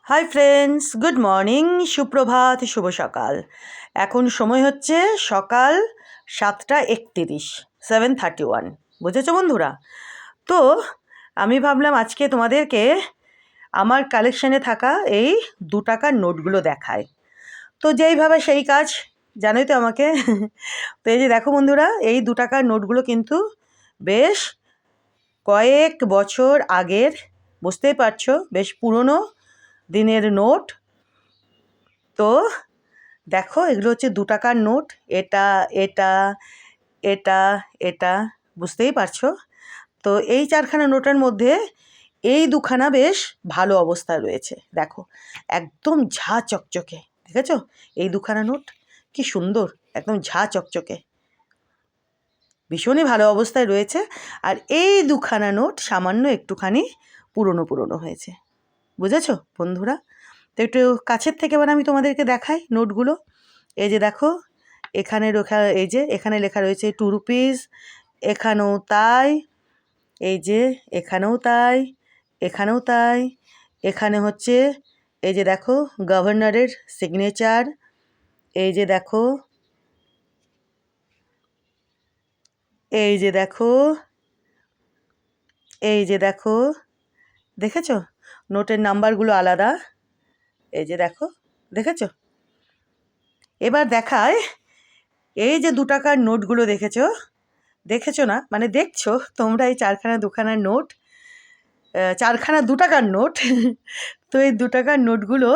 Hi friends, good morning, সুপ্রভাত, শুভ সকাল। এখন সময় হচ্ছে সকাল 7:31, 7:31। বুঝেছো বন্ধুরা? তো আমি ভাবলাম আজকে তোমাদেরকে আমার কালেকশানে থাকা এই 2 টাকার নোটগুলো দেখায়। তো যেইভাবে সেই কাজ, জানোই তো আমাকে। তো এই যে দেখো বন্ধুরা, এই 2 টাকার নোটগুলো কিন্তু বেশ কয়েক বছর আগের, বুঝতেই পারছো, বেশ পুরনো দিনের নোট। তো দেখো, এগুলো হচ্ছে 2 টাকার নোট। এটা এটা এটা এটা বুঝতেই পারছো। তো এই 4খানা নোটের মধ্যে এই 2খানা বেশ ভালো অবস্থায় রয়েছে। দেখো, একদম ঝা চকচকে। দেখেছো এই 2খানা নোট কি সুন্দর, একদম ঝা চকচকে, ভীষণই ভালো অবস্থায় রয়েছে। আর এই 2খানা নোট সামান্য একটুখানি পুরনো পুরনো হয়েছে। বুঝেছো বন্ধুরা? তো একটু কাছের থেকে এবার আমি তোমাদেরকে দেখাই নোটগুলো। এই যে দেখো, এখানে লেখা, এই যে এখানে লেখা রয়েছে 2 রুপিস, এখানেও তাই, এই যে এখানেও তাই, এখানেও তাই, এখানে হচ্ছে এই যে দেখো গভর্নরের সিগনেচার, এই যে দেখো, এই যে দেখো, এই যে দেখো, দেখেছো নোটের নাম্বারগুলো আলাদা, এই যে দেখো, দেখেছো? এবার দেখায় এই যে 2 টাকার নোটগুলো, দেখেছো? দেখেছো না, মানে দেখছো তোমরা এই 4খানা 2খানার নোট, 4খানা 2 টাকার নোট। তো এই 2 টাকার নোটগুলো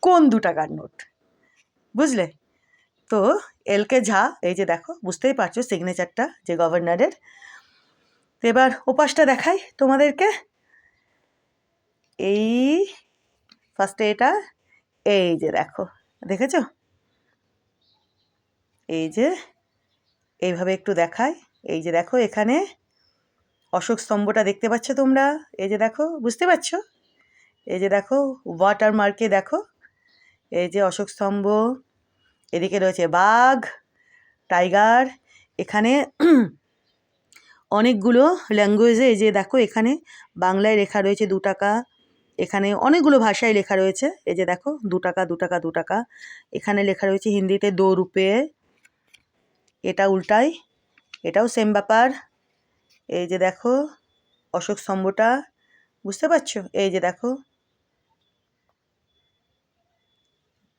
কোন 2 টাকার নোট, বুঝলে? তো এলকে ঝা, এই যে দেখো, বুঝতেই পারছো সিগনেচারটা যে গভর্নরের। তো এবার ওপাশটা দেখাই তোমাদেরকে। এই ফার্স্টে এটা, এই যে দেখো, দেখেছো? এই যে এইভাবে একটু দেখাই, এই যে দেখো এখানে অশোক স্তম্ভটা দেখতে পাচ্ছ তোমরা, এই যে দেখো, বুঝতে পারছো? এই যে দেখো ওয়াটার মার্কে দেখো, এই যে অশোক স্তম্ভ, এদিকে রয়েছে বাঘ, টাইগার। এখানে অনেকগুলো ল্যাঙ্গুয়েজে, এই যে দেখো এখানে বাংলায় লেখা রয়েছে 2 টাকা, এখানে অনেকগুলো ভাষায় লেখা রয়েছে, এই যে দেখো 2 টাকা 2 টাকা 2 টাকা। এখানে লেখা রয়েছে হিন্দিতে 2 রুপে, এটা উল্টাই, এটাও সেম ব্যাপার। এই যে দেখো অশোক স্তম্ভটা, বুঝতে পারছো? এই যে দেখো,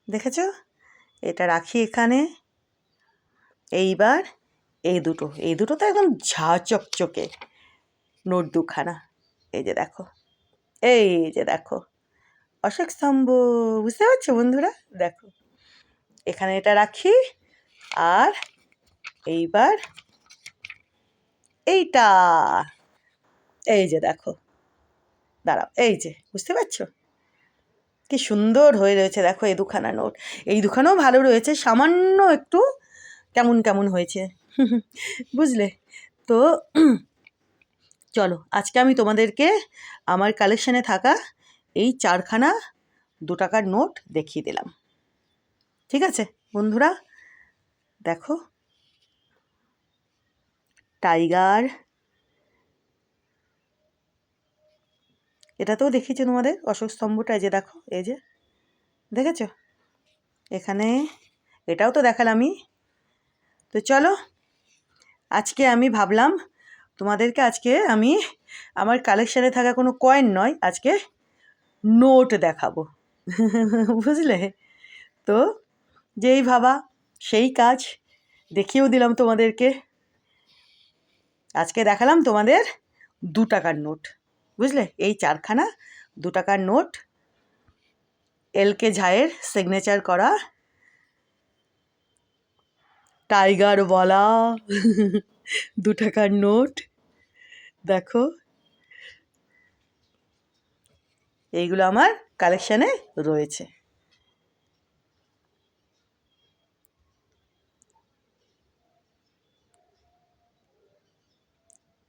দেখেছো? এটা রাখি এখানে। এইবার এই দুটো তো একদম ঝা চকচকে নোট 2খানা। এই যে দেখো, এই যে দেখো অশোক স্তম্ভ, বুঝতে পারছো বন্ধুরা? দেখো এখানে এটা রাখি। আর এইবার এইটা, এই যে দেখো, দাঁড়াও, এই যে, বুঝতে পারছো কি সুন্দর হয়ে রয়েছে? দেখো এই 2খানা নোট, এই 2খানাও ভালো রয়েছে, সামান্য একটু কেমন কেমন হয়েছে। বুঝলে? তো চলো আজকে আমি তোমাদেরকে আমার কালেকশানে থাকা এই 4খানা 2 টাকার নোট দেখিয়ে দিলাম। ঠিক আছে বন্ধুরা? দেখো টাইগার, এটাতেও দেখিয়েছি তোমাদের অশোক স্তম্ভটা, এই যে দেখো, এই যে দেখেছো এখানে, এটাও তো দেখালামই। তো চলো আজকে আমি ভাবলাম তোমাদেরকে আজকে আমি আমার কালেকশানে থাকা কোনো কয়েন নয়, আজকে নোট দেখাবো। বুঝলে? তো যেই ভাবা সেই কাজ, দেখিয়েও দিলাম তোমাদেরকে। আজকে দেখালাম তোমাদের 2 টাকার নোট, বুঝলে? এই 4খানা 2 টাকার নোট, এলকে ঝায়ের সিগনেচার করা, টাইগারওয়ালা 2 টাকার নোট। দেখো এইগুলো আমার কালেকশানে রয়েছে।